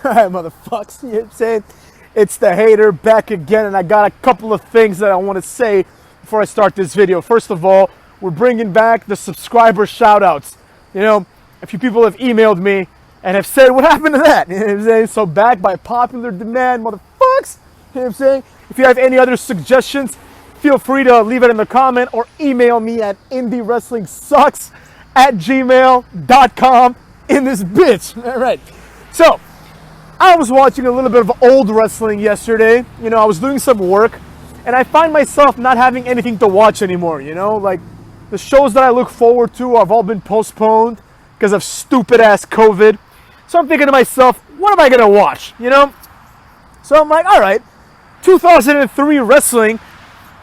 Alright, motherfuckers, you know what I'm saying? It's the hater back again, and I got a couple of things that I want to say before I start this video. First of all, we're bringing back the subscriber shoutouts. You know, a few people have emailed me and have said, what happened to that? You know what I'm saying? So back by popular demand, motherfuckers. You know what I'm saying? If you have any other suggestions, feel free to leave it in the comment or email me at indiewrestlingsucks@gmail.com in this bitch. All right. So, I was watching a little bit of old wrestling yesterday. You know, I was doing some work, and I find myself not having anything to watch anymore, you know? Like, the shows that I look forward to have all been postponed because of stupid-ass COVID. So I'm thinking to myself, what am I going to watch, you know? So I'm like, all right, 2003 wrestling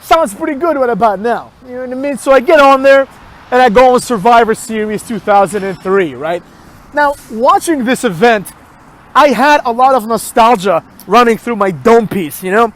sounds pretty good right about now. You know what I mean? So I get on there, and I go on Survivor Series 2003, right? Now, watching this event, I had a lot of nostalgia running through my dome piece, you know?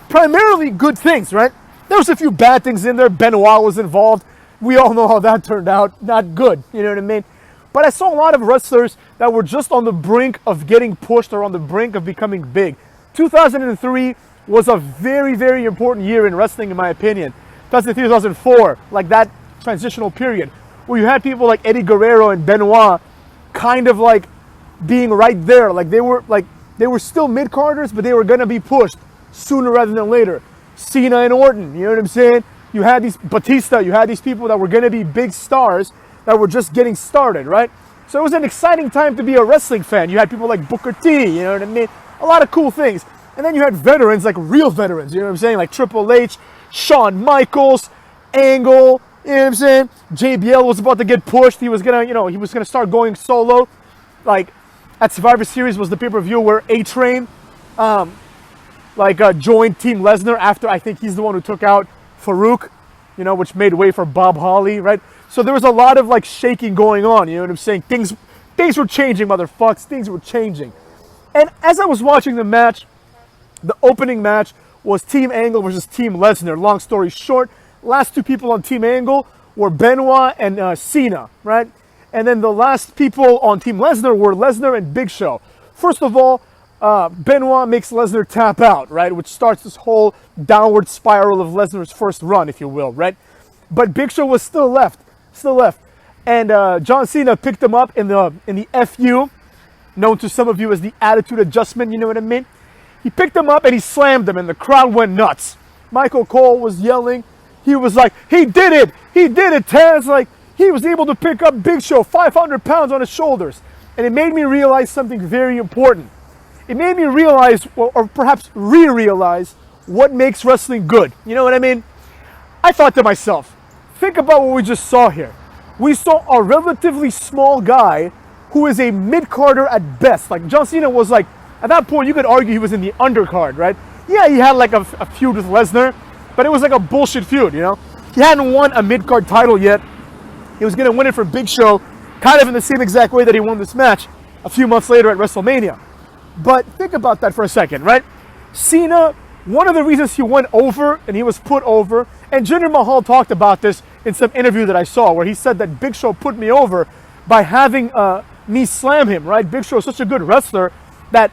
Primarily good things, right? There was a few bad things in there. Benoit was involved. We all know how that turned out. Not good, you know what I mean? But I saw a lot of wrestlers that were just on the brink of getting pushed or on the brink of becoming big. 2003 was a very, very important year in wrestling, in my opinion. 2003, 2004, like that transitional period, where you had people like Eddie Guerrero and Benoit kind of like being right there. Like they were still mid-carders, but they were going to be pushed sooner rather than later. Cena and Orton, you know what I'm saying? You had these Batista, you had these people that were going to be big stars that were just getting started, right? So it was an exciting time to be a wrestling fan. You had people like Booker T, you know what I mean? A lot of cool things. And then you had veterans, like real veterans, you know what I'm saying? Like Triple H, Shawn Michaels, Angle, you know what I'm saying? JBL was about to get pushed. He was going to, he was going to start going solo. Like at Survivor Series was the pay-per-view where A-Train joined Team Lesnar after I think he's the one who took out Farouk, you know, which made way for Bob Holly, right? So there was a lot of like shaking going on, you know what I'm saying? Things were changing, motherfuckers. Things were changing. And as I was watching the match, the opening match was Team Angle versus Team Lesnar. Long story short, last two people on Team Angle were Benoit and Cena, right? And then the last people on Team Lesnar were Lesnar and Big Show. First of all, Benoit makes Lesnar tap out, right? Which starts this whole downward spiral of Lesnar's first run, if you will, right? But Big Show was still left. And John Cena picked him up in the FU, known to some of you as the attitude adjustment, you know what I mean? He picked him up and he slammed him and the crowd went nuts. Michael Cole was yelling. He was like, he did it, Taz. Like, he was able to pick up Big Show, 500 pounds on his shoulders. And it made me realize something very important. It made me realize, or perhaps re-realize, what makes wrestling good. You know what I mean? I thought to myself, think about what we just saw here. We saw a relatively small guy who is a mid-carder at best. Like, John Cena was like, at that point, you could argue he was in the undercard, right? Yeah, he had like a feud with Lesnar, but it was like a bullshit feud, you know? He hadn't won a mid-card title yet. He was going to win it for Big Show, kind of in the same exact way that he won this match a few months later at WrestleMania. But think about that for a second, right? Cena, one of the reasons he went over and he was put over, and Jinder Mahal talked about this in some interview that I saw where he said that Big Show put me over by having me slam him, right? Big Show is such a good wrestler that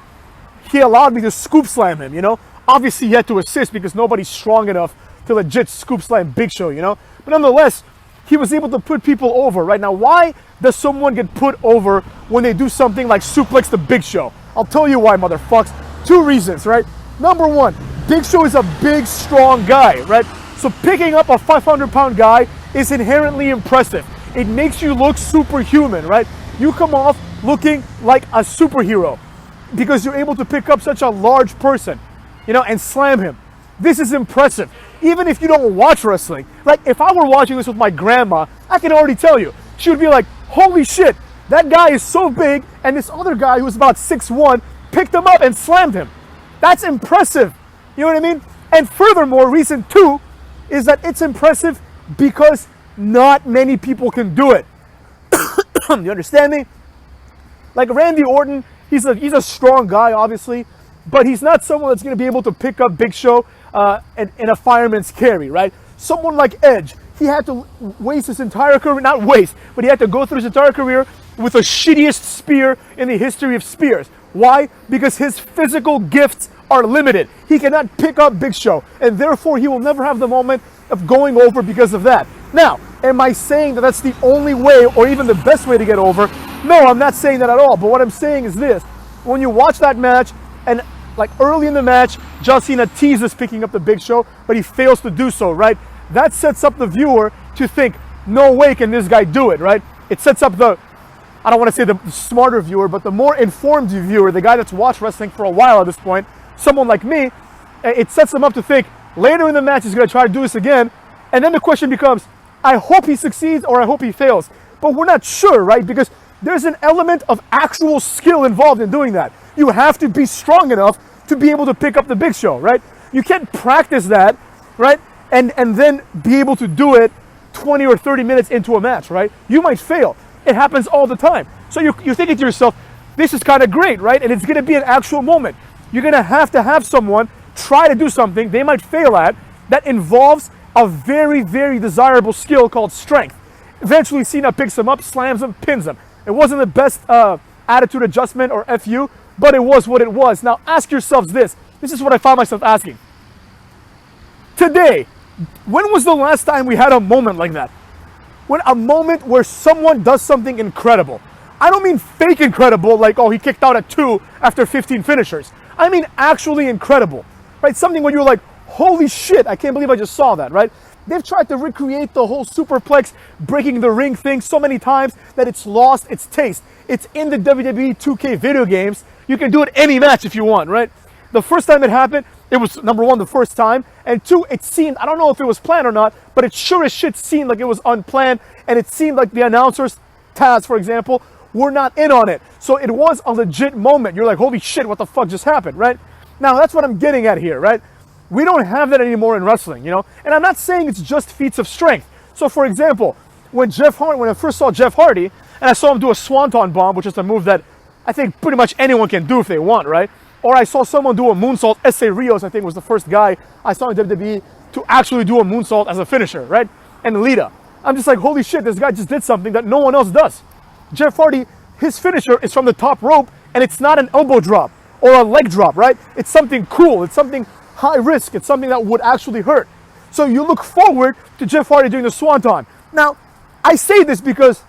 he allowed me to scoop slam him, you know? Obviously, he had to assist because nobody's strong enough to legit scoop slam Big Show, you know? But nonetheless, he was able to put people over, right? Now, why does someone get put over when they do something like suplex the Big Show? I'll tell you why, motherfucks. Two reasons, right? Number one, Big Show is a big, strong guy, right? So picking up a 500-pound guy is inherently impressive. It makes you look superhuman, right? You come off looking like a superhero because you're able to pick up such a large person, you know, and slam him. This is impressive. Even if you don't watch wrestling, like if I were watching this with my grandma, I can already tell you, she would be like, holy shit, that guy is so big, and this other guy who's about 6'1" picked him up and slammed him. That's impressive. You know what I mean? And furthermore, reason two is that it's impressive because not many people can do it. You understand me? Like Randy Orton, he's a strong guy, obviously, but he's not someone that's going to be able to pick up Big Show in a fireman's carry, right? Someone like Edge, he had to waste his entire career, not waste, but he had to go through his entire career with the shittiest spear in the history of spears. Why? Because his physical gifts are limited. He cannot pick up Big Show, and therefore he will never have the moment of going over because of that. Now, am I saying that that's the only way or even the best way to get over? No, I'm not saying that at all. But what I'm saying is this. When you watch that match, and like early in the match, John Cena teases picking up the Big Show, but he fails to do so, right? That sets up the viewer to think, no way can this guy do it, right? It sets up the, I don't want to say the smarter viewer, but the more informed viewer, the guy that's watched wrestling for a while at this point, someone like me, it sets them up to think later in the match he's going to try to do this again. And then the question becomes, I hope he succeeds or I hope he fails. But we're not sure, right? Because there's an element of actual skill involved in doing that. You have to be strong enough to be able to pick up the Big Show, right? You can't practice that, right? And then be able to do it 20 or 30 minutes into a match, right? You might fail. It happens all the time. So you're thinking to yourself, this is kind of great, right? And it's going to be an actual moment. You're going to have someone try to do something they might fail at that involves a very, very desirable skill called strength. Eventually, Cena picks him up, slams him, pins him. It wasn't the best attitude adjustment or FU, but it was what it was. Now, ask yourselves this. This is what I found myself asking. Today, when was the last time we had a moment like that? When a moment where someone does something incredible. I don't mean fake incredible, like, oh, he kicked out at 2 after 15 finishers. I mean actually incredible, right? Something where you're like, holy shit, I can't believe I just saw that, right? They've tried to recreate the whole superplex, breaking the ring thing so many times that it's lost its taste. It's in the WWE 2K video games. You can do it any match if you want, right? The first time it happened, it was, number one, the first time, and two, it seemed, I don't know if it was planned or not, but it sure as shit seemed like it was unplanned, and it seemed like the announcers, Taz, for example, were not in on it. So it was a legit moment. You're like, holy shit, what the fuck just happened, right? Now, that's what I'm getting at here, right? We don't have that anymore in wrestling, you know? And I'm not saying it's just feats of strength. So, for example, when I first saw Jeff Hardy, and I saw him do a Swanton Bomb, which is a move that I think pretty much anyone can do if they want, right? Or I saw someone do a moonsault. S.A. Rios, I think, was the first guy I saw in WWE to actually do a moonsault as a finisher, right? And Lita. I'm just like, holy shit, this guy just did something that no one else does. Jeff Hardy, his finisher is from the top rope, and it's not an elbow drop or a leg drop, right? It's something cool. It's something high risk. It's something that would actually hurt. So you look forward to Jeff Hardy doing the Swanton. Now, I say this because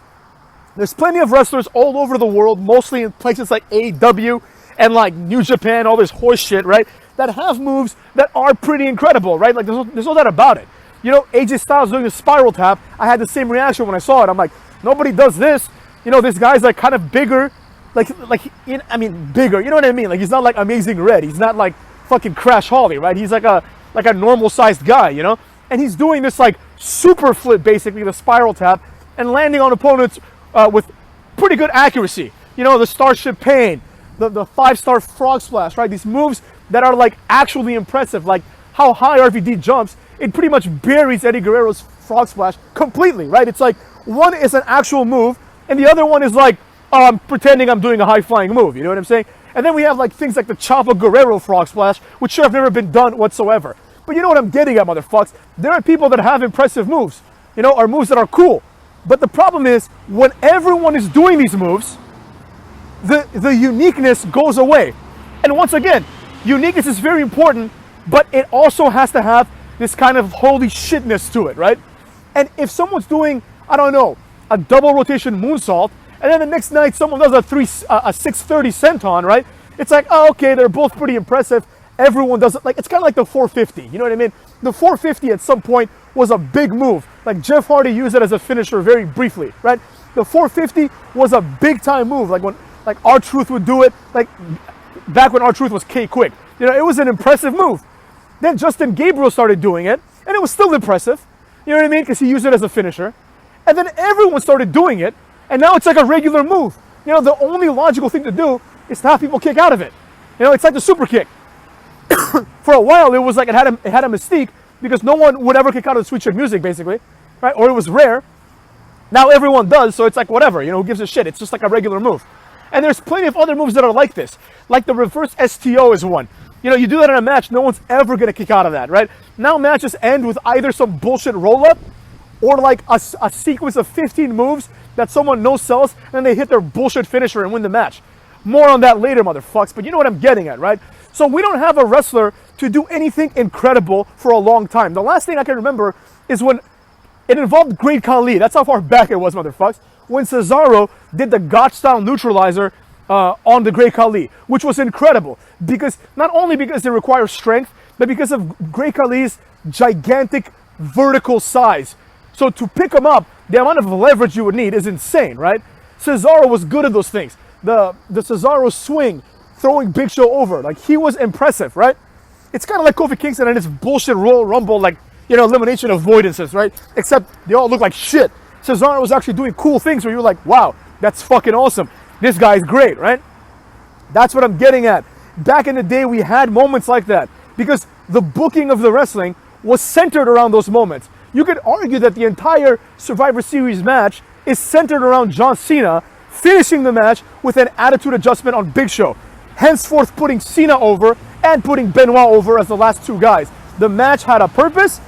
there's plenty of wrestlers all over the world, mostly in places like AEW and like New Japan, all this horse shit, right? That have moves that are pretty incredible, right? Like there's no doubt about it. You know, AJ Styles doing the spiral tap, I had the same reaction when I saw it. I'm like, nobody does this. You know, this guy's like kind of bigger, bigger. You know what I mean? Like he's not like Amazing Red. He's not like fucking Crash Holly, right? He's like a normal sized guy, you know? And he's doing this like super flip, basically the spiral tap, and landing on opponents with pretty good accuracy. You know, the Starship Pain, the 5-star frog splash, right? These moves that are like actually impressive, like how high RVD jumps, it pretty much buries Eddie Guerrero's frog splash completely, right? It's like one is an actual move and the other one is like, oh, I'm pretending I'm doing a high flying move, you know what I'm saying? And then we have like things like the Chavo Guerrero frog splash, which should have never been done whatsoever. But you know what I'm getting at, motherfucks? There are people that have impressive moves, you know, or moves that are cool. But the problem is when everyone is doing these moves, the uniqueness goes away. And once again, uniqueness is very important, but it also has to have this kind of holy shitness to it, right? And if someone's doing, I don't know, a double rotation moonsault, and then the next night someone does a 630 senton, right? It's like, oh, okay, they're both pretty impressive. Everyone does it. Like, it's kind of like the 450, you know what I mean? The 450 at some point was a big move. Like Jeff Hardy used it as a finisher very briefly, right? The 450 was a big time move. Like when R-Truth would do it, like back when R-Truth was K-Quick. You know, it was an impressive move. Then Justin Gabriel started doing it, and it was still impressive. You know what I mean? Because he used it as a finisher. And then everyone started doing it, and now it's like a regular move. You know, the only logical thing to do is to have people kick out of it. You know, it's like the super kick. For a while, it was like it had a mystique because no one would ever kick out of the Sweet Chin Music, basically, right? Or it was rare. Now everyone does, so it's like whatever. You know, who gives a shit? It's just like a regular move. And there's plenty of other moves that are like this. Like the reverse STO is one. You know, you do that in a match, no one's ever going to kick out of that, right? Now matches end with either some bullshit roll-up or like a sequence of 15 moves that someone no-sells and then they hit their bullshit finisher and win the match. More on that later, motherfucks, but you know what I'm getting at, right? So we don't have a wrestler to do anything incredible for a long time. The last thing I can remember is when it involved Great Khali. That's how far back it was, motherfucks. When Cesaro did the Gotch-style neutralizer on the Great Khali, which was incredible. Because, not only because it requires strength, but because of Great Khali's gigantic vertical size. So to pick him up, the amount of leverage you would need is insane, right? Cesaro was good at those things. The Cesaro swing, throwing Big Show over, like he was impressive, right? It's kind of like Kofi Kingston and his bullshit Royal Rumble, like, you know, elimination avoidances, right? Except they all look like shit. Cesaro was actually doing cool things where you're like, wow, that's fucking awesome. This guy's great, right? That's what I'm getting at. Back in the day, we had moments like that because the booking of the wrestling was centered around those moments. You could argue that the entire Survivor Series match is centered around John Cena finishing the match with an attitude adjustment on Big Show, henceforth putting Cena over and putting Benoit over as the last two guys. The match had a purpose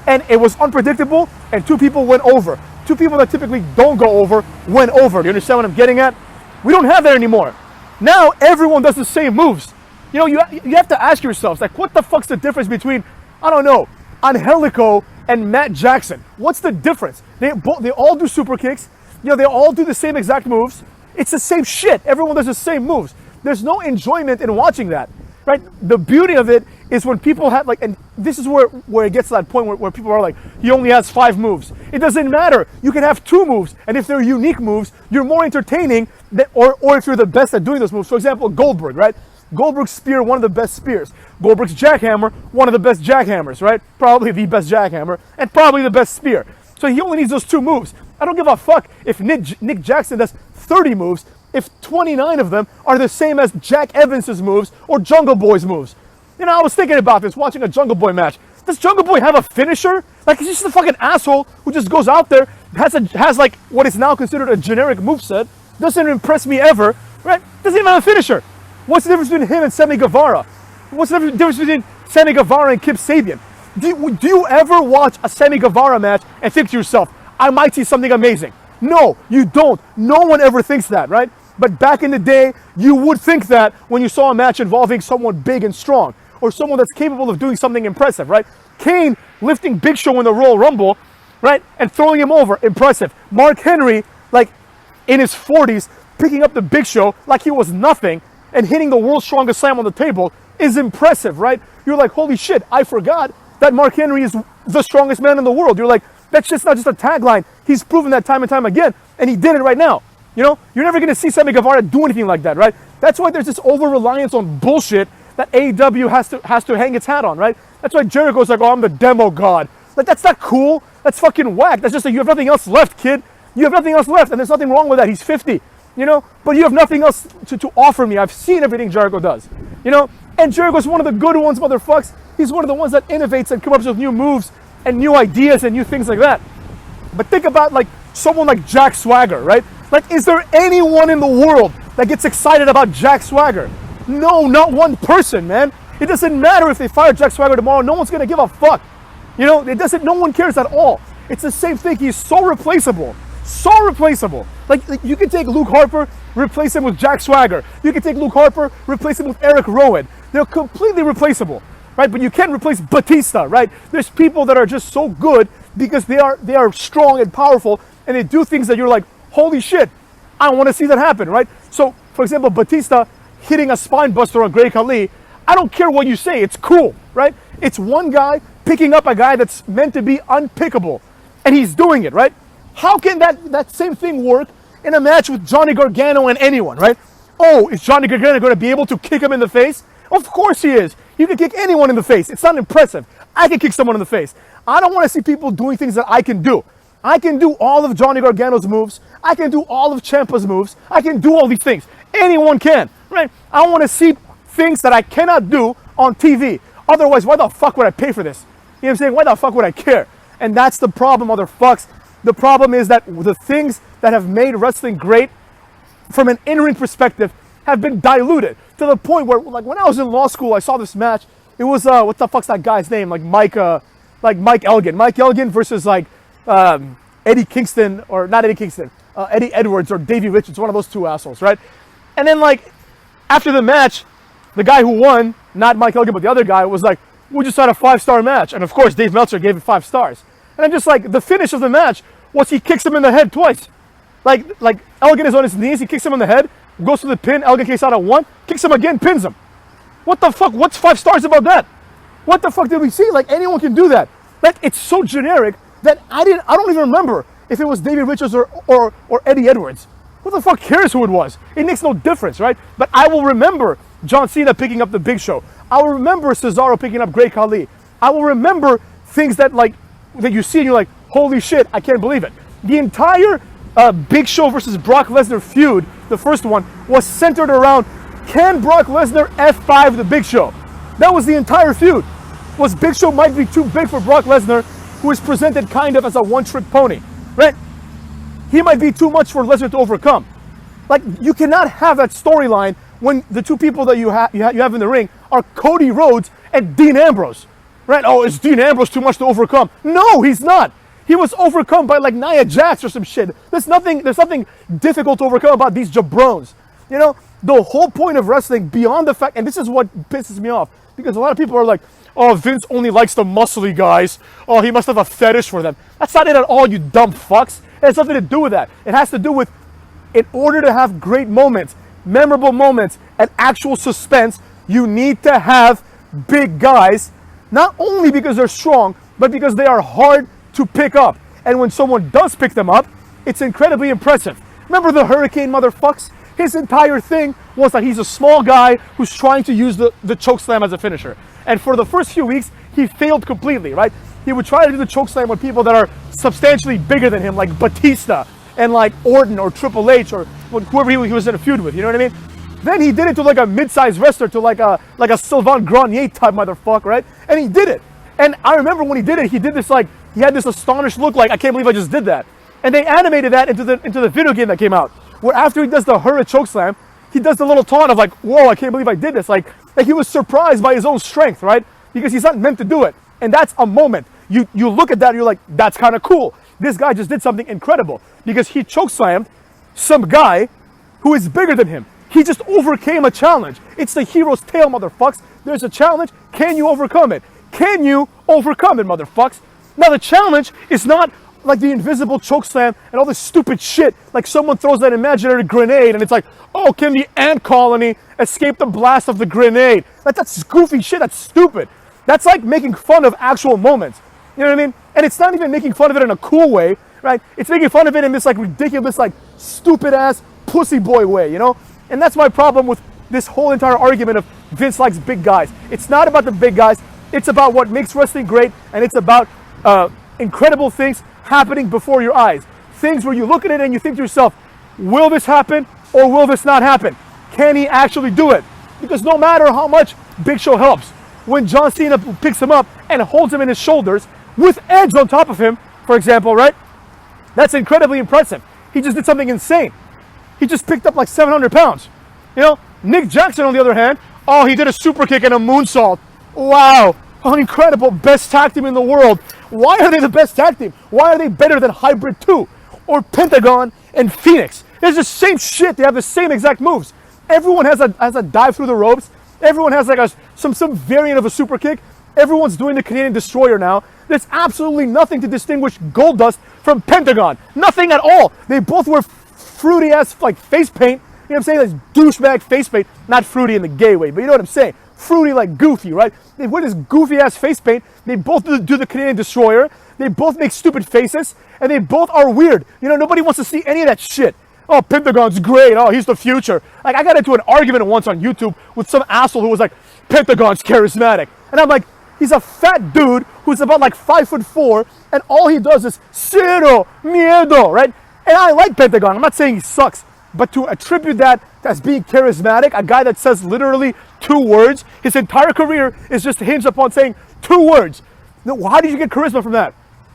and it was unpredictable and two people went over. Two people that typically don't go over went over. Do you understand what I'm getting at? We don't have that anymore. Now everyone does the same moves. You know, you have to ask yourselves, like, what the fuck's the difference between, I don't know, Angelico and Matt Jackson? What's the difference? They all do super kicks. You know, they all do the same exact moves. It's the same shit. Everyone does the same moves. There's no enjoyment in watching that, right? The beauty of it is when people have, like, and this is where it gets to that point where people are like, he only has 5 moves. It doesn't matter. You can have 2 moves, and if they're unique moves, you're more entertaining or if you're the best at doing those moves. For example, Goldberg, right? Goldberg's spear, one of the best spears. Goldberg's jackhammer, one of the best jackhammers, right? Probably the best jackhammer, and probably the best spear. So he only needs those 2 moves. I don't give a fuck if Nick Jackson does 30 moves, if 29 of them are the same as Jack Evans's moves or Jungle Boy's moves. You know, I was thinking about this, watching a Jungle Boy match. Does Jungle Boy have a finisher? Like, he's just a fucking asshole who just goes out there, has like what is now considered a generic moveset, doesn't impress me ever, right? Doesn't even have a finisher. What's the difference between him and Sammy Guevara? What's the difference between Sammy Guevara and Kip Sabian? Do you ever watch a Sammy Guevara match and think to yourself, I might see something amazing? No, you don't. No one ever thinks that, right? But back in the day, you would think that when you saw a match involving someone big and strong, or someone that's capable of doing something impressive, right? Kane lifting Big Show in the Royal Rumble, right? And throwing him over, impressive. Mark Henry, like in his 40s, picking up the Big Show like he was nothing and hitting the world's strongest slam on the table is impressive, right? You're like, holy shit, I forgot that Mark Henry is the strongest man in the world. You're like, that's just not just a tagline. He's proven that time and time again, and he did it right now. You know, you're never going to see Sammy Guevara do anything like that, right? That's why there's this over-reliance on bullshit that AEW has to hang its hat on, right? That's why Jericho's like, oh, I'm the demo god. Like, that's not cool. That's fucking whack. That's just like, you have nothing else left, kid. You have nothing else left, and there's nothing wrong with that. He's 50, you know? But you have nothing else to offer me. I've seen everything Jericho does, you know? And Jericho's one of the good ones, motherfucks. He's one of the ones that innovates and comes up with new moves and new ideas and new things like that. But think about, like, someone like Jack Swagger, right? Like, is there anyone in the world that gets excited about Jack Swagger? No, not one person, man. It doesn't matter if they fire Jack Swagger tomorrow. No one's going to give a fuck. You know, no one cares at all. It's the same thing. He's so replaceable. So replaceable. Like you can take Luke Harper, replace him with Jack Swagger. You can take Luke Harper, replace him with Eric Rowan. They're completely replaceable, right? But you can't replace Batista, right? There's people that are just so good because they are strong and powerful, and they do things that you're like, holy shit, I want to see that happen, right? So, for example, Batista hitting a spine buster on Great Khali, I don't care what you say, it's cool, right? It's one guy picking up a guy that's meant to be unpickable, and he's doing it, right? How can that same thing work in a match with Johnny Gargano and anyone, right? Oh, is Johnny Gargano going to be able to kick him in the face? Of course he is. You can kick anyone in the face. It's not impressive. I can kick someone in the face. I don't want to see people doing things that I can do. I can do all of Johnny Gargano's moves. I can do all of Ciampa's moves. I can do all these things. Anyone can, right? I want to see things that I cannot do on TV. Otherwise, why the fuck would I pay for this? You know what I'm saying? Why the fuck would I care? And that's the problem, motherfucks. The problem is that the things that have made wrestling great from an in-ring perspective have been diluted to the point where, like, when I was in law school, I saw this match. It was, what the fuck's that guy's name? Like Mike Elgin. Mike Elgin versus, like, Eddie Kingston, or not Eddie Kingston, Eddie Edwards or Davey Richards, one of those two assholes, right? And then like after the match, the guy who won, not Mike Elgin, but the other guy, was like, we just had a 5-star match. And of course, Dave Meltzer gave it 5 stars. And I'm just like, the finish of the match was he kicks him in the head twice. Like Elgin is on his knees, he kicks him in the head, goes to the pin, Elgin kicks out at 1, kicks him again, pins him. What the fuck? What's 5 stars about that? What the fuck did we see? Like, anyone can do that. Like, it's so generic that I don't even remember if it was Davey Richards or Eddie Edwards. Who the fuck cares who it was? It makes no difference, right? But I will remember John Cena picking up the Big Show. I will remember Cesaro picking up Great Khali. I will remember things that you see and you're like, holy shit, I can't believe it. The entire Big Show versus Brock Lesnar feud, the first one, was centered around, can Brock Lesnar F5 the Big Show? That was the entire feud. Was Big Show might be too big for Brock Lesnar, who is presented kind of as a one-trick pony, right? He might be too much for Lesnar to overcome. Like, you cannot have that storyline when the two people that you have in the ring are Cody Rhodes and Dean Ambrose, right? Oh, is Dean Ambrose too much to overcome? No, he's not. He was overcome by like Nia Jax or some shit. There's nothing difficult to overcome about these jabrones. You know, the whole point of wrestling, beyond the fact, and this is what pisses me off, because a lot of people are like, oh, Vince only likes the muscly guys. Oh, he must have a fetish for them. That's not it at all, you dumb fucks. It has nothing to do with that. It has to do with, in order to have great moments, memorable moments, and actual suspense, you need to have big guys, not only because they're strong, but because they are hard to pick up. And when someone does pick them up, it's incredibly impressive. Remember the Hurricane motherfucks? His entire thing was that he's a small guy who's trying to use the chokeslam as a finisher. And for the first few weeks, he failed completely, right? He would try to do the chokeslam with people that are substantially bigger than him, like Batista and like Orton or Triple H or whoever he was in a feud with, you know what I mean? Then he did it to like a mid-sized wrestler, to like a Sylvain Grenier type motherfucker, right? And he did it. And I remember when he did it, he did this like, he had this astonished look like, I can't believe I just did that. And they animated that into the video game that came out, where after he does the Hurra chokeslam, he does the little taunt of like, whoa, I can't believe I did this. Like he was surprised by his own strength, right? Because he's not meant to do it. And that's a moment. You look at that and you're like, that's kind of cool. This guy just did something incredible because he chokeslammed some guy who is bigger than him. He just overcame a challenge. It's the hero's tale, motherfucks. There's a challenge. Can you overcome it? Can you overcome it, motherfucks? Now the challenge is not like the invisible chokeslam and all this stupid shit. Like someone throws that imaginary grenade and it's like, oh, can the ant colony escape the blast of the grenade? Like, that's goofy shit. That's stupid. That's like making fun of actual moments. You know what I mean? And it's not even making fun of it in a cool way, right? It's making fun of it in this like ridiculous, like stupid ass pussy boy way, you know? And that's my problem with this whole entire argument of Vince likes big guys. It's not about the big guys. It's about what makes wrestling great, and it's about incredible things happening before your eyes. Things where you look at it and you think to yourself, will this happen or will this not happen? Can he actually do it? Because no matter how much Big Show helps, when John Cena picks him up and holds him in his shoulders with Edge on top of him, for example, right? That's incredibly impressive. He just did something insane. He just picked up like 700 pounds. You know, Nick Jackson, on the other hand, oh, he did a super kick and a moonsault. Wow, oh, incredible, best tag team in the world. Why are they the best tag team? Why are they better than Hybrid 2 or Pentagon and Phoenix? It's the same shit. They have the same exact moves. Everyone has a dive through the ropes. Everyone has like some variant of a super kick. Everyone's doing the Canadian Destroyer now. There's absolutely nothing to distinguish Goldust from Pentagon. Nothing at all. They both wear fruity ass like face paint. You know what I'm saying? Like douchebag face paint. Not fruity in the gay way, but you know what I'm saying. Fruity like goofy, right? They wear this goofy ass face paint. They both do the Canadian Destroyer. They both make stupid faces, and they both are weird. You know, nobody wants to see any of that shit. Oh, Pentagon's great. Oh, he's the future. Like, I got into an argument once on YouTube with some asshole who was like, Pentagon's charismatic. And I'm like, he's a fat dude who's about like 5'4", and all he does is cero miedo, right? And I like Pentagon. I'm not saying he sucks, but to attribute that as being charismatic, a guy that says literally 2 words, his entire career is just hinged upon saying 2 words. Now, how did you get charisma from that?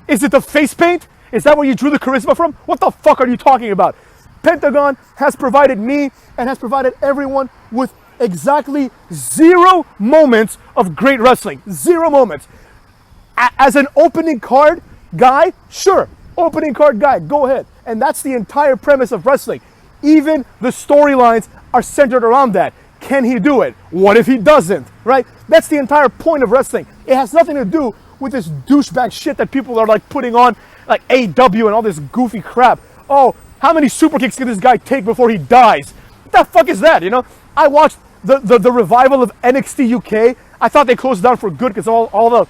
Is it the face paint? Is that where you drew the charisma from? What the fuck are you talking about? Pentagon has provided me and has provided everyone with exactly 0 moments of great wrestling. 0 moments. As an opening card guy, sure, opening card guy, go ahead. And that's the entire premise of wrestling. Even the storylines are centered around that. Can he do it? What if he doesn't, right? That's the entire point of wrestling. It has nothing to do with this douchebag shit that people are like putting on, like AEW and all this goofy crap. Oh, how many super kicks can this guy take before he dies? What the fuck is that, you know? I watched the revival of NXT UK. I thought they closed down for good because all the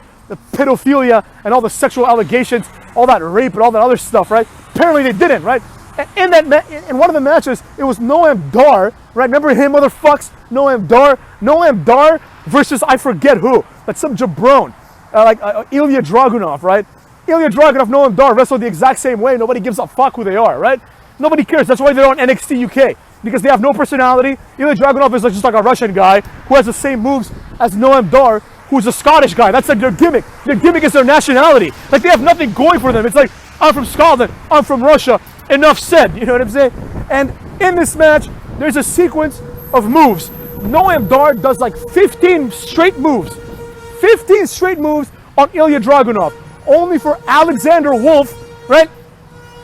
pedophilia and all the sexual allegations, all that rape and all that other stuff, right? Apparently they didn't, right? And in one of the matches, it was Noam Dar, right? Remember him, motherfucks? Noam Dar versus I forget who, but some jabron, Ilya Dragunov, right? Ilya Dragunov, Noam Dar wrestled the exact same way. Nobody gives a fuck who they are, right? Nobody cares. That's why they're on NXT UK, because they have no personality. Ilya Dragunov is just like a Russian guy who has the same moves as Noam Dar, who's a Scottish guy. That's like their gimmick. Their gimmick is their nationality. Like they have nothing going for them. It's like, I'm from Scotland, I'm from Russia, enough said, you know what I'm saying? And in this match, there's a sequence of moves. Noam Dar does like 15 straight moves. 15 straight moves on Ilya Dragunov. Only for Alexander Wolf, right,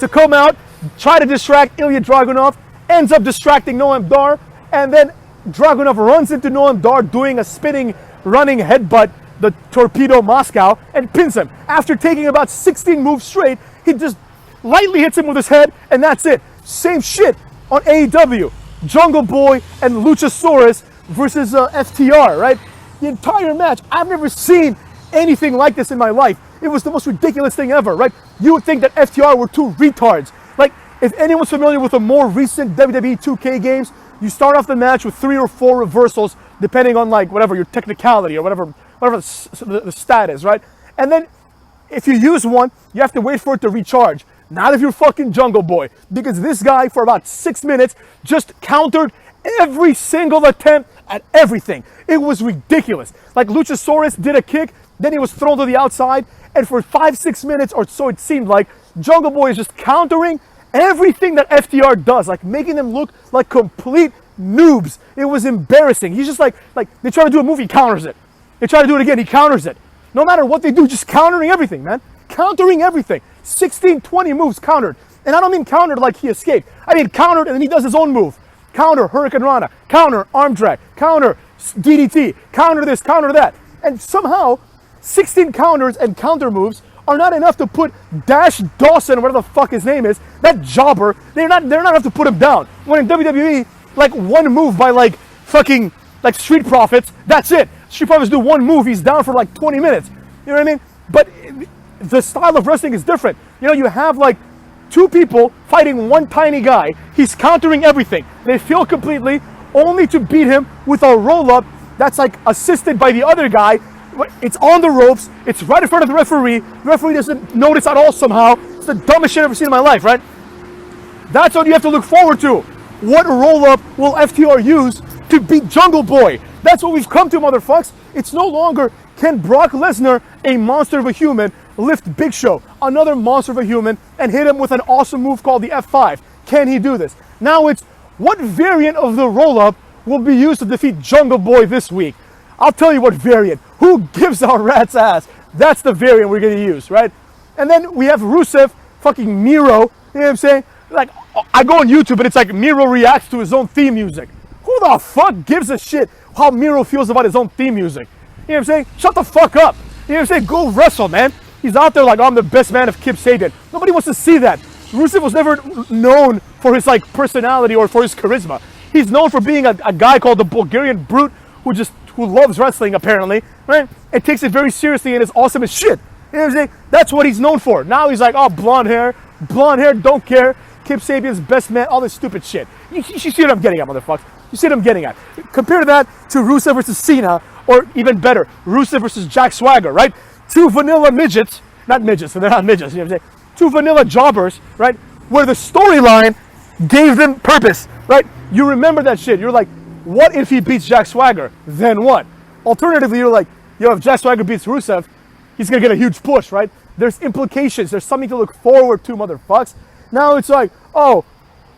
to come out, try to distract Ilya Dragunov, ends up distracting Noam Dar, and then Dragunov runs into Noam Dar doing a spinning, running headbutt, the Torpedo Moscow, and pins him. After taking about 16 moves straight, he just lightly hits him with his head, and that's it. Same shit on AEW. Jungle Boy and Luchasaurus versus FTR, right? The entire match. I've never seen anything like this in my life. It was the most ridiculous thing ever, right? You would think that FTR were two retards. Like, if anyone's familiar with the more recent WWE 2K games, you start off the match with 3 or 4 reversals, depending on like whatever your technicality or whatever the stat is, right? And then if you use one, you have to wait for it to recharge. Not if you're fucking Jungle Boy, because this guy for about 6 minutes just countered every single attempt at everything. It was ridiculous. Like Luchasaurus did a kick, then he was thrown to the outside, and for 5-6 minutes or so it seemed like, Jungle Boy is just countering everything that FTR does, like making them look like complete noobs. It was embarrassing. He's just like they try to do a move, he counters it. They try to do it again, he counters it. No matter what they do, just countering everything, man. Countering everything. 16, 20 moves countered. And I don't mean countered like he escaped. I mean countered and then he does his own move. Counter Hurricane Rana. Counter arm drag. Counter DDT. Counter this, counter that. And somehow, 16 counters and counter moves are not enough to put Dash Dawson, whatever the fuck his name is, that jobber, they're not enough to put him down. When in WWE, like one move by like fucking like Street Profits, that's it. Street Profits do one move, he's down for like 20 minutes. You know what I mean? But the style of wrestling is different. You know, you have like 2 people fighting one tiny guy. He's countering everything. They fail completely, only to beat him with a roll-up that's like assisted by the other guy. It's on the ropes. It's right in front of the referee. The referee doesn't notice at all somehow. It's the dumbest shit I've ever seen in my life, right? That's what you have to look forward to. What roll-up will FTR use to beat Jungle Boy? That's what we've come to, motherfucks. It's no longer, can Brock Lesnar, a monster of a human, lift Big Show, another monster of a human, and hit him with an awesome move called the F5? Can he do this? Now it's, what variant of the roll-up will be used to defeat Jungle Boy this week? I'll tell you what variant. Who gives a rat's ass? That's the variant we're going to use, right? And then we have Rusev, fucking Miro, you know what I'm saying? Like, I go on YouTube and it's like Miro reacts to his own theme music. Who the fuck gives a shit how Miro feels about his own theme music? You know what I'm saying? Shut the fuck up. You know what I'm saying? Go wrestle, man. He's out there like, I'm the best man of Kip Sabian. Nobody wants to see that. Rusev was never known for his like personality or for his charisma. He's known for being a guy called the Bulgarian Brute who loves wrestling apparently, right? And takes it very seriously and is awesome as shit. You know what I'm saying? That's what he's known for. Now he's like, oh, blonde hair, don't care. Kip Sabian's best man, all this stupid shit. You see what I'm getting at, motherfucker. You see what I'm getting at. Compare that to Rusev versus Cena, or even better, Rusev versus Jack Swagger, right? 2 vanilla midgets, not midgets, so they're not midgets, you know what I'm saying? 2 vanilla jobbers, right? Where the storyline gave them purpose, right? You remember that shit. You're like, what if he beats Jack Swagger? Then what? Alternatively, you're like, yo, if Jack Swagger beats Rusev, he's gonna get a huge push, right? There's implications. There's something to look forward to, motherfucks. Now it's like, oh,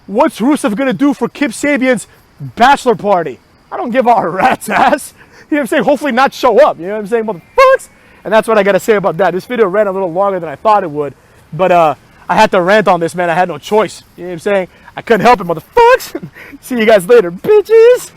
what's Rusev gonna do for Kip Sabian's bachelor party? I don't give a rat's ass. You know what I'm saying? Hopefully not show up. You know what I'm saying, motherfuckers? And that's what I gotta say about that. This video ran a little longer than I thought it would, but I had to rant on this, man. I had no choice. You know what I'm saying? I couldn't help it, motherfuckers. See you guys later, bitches.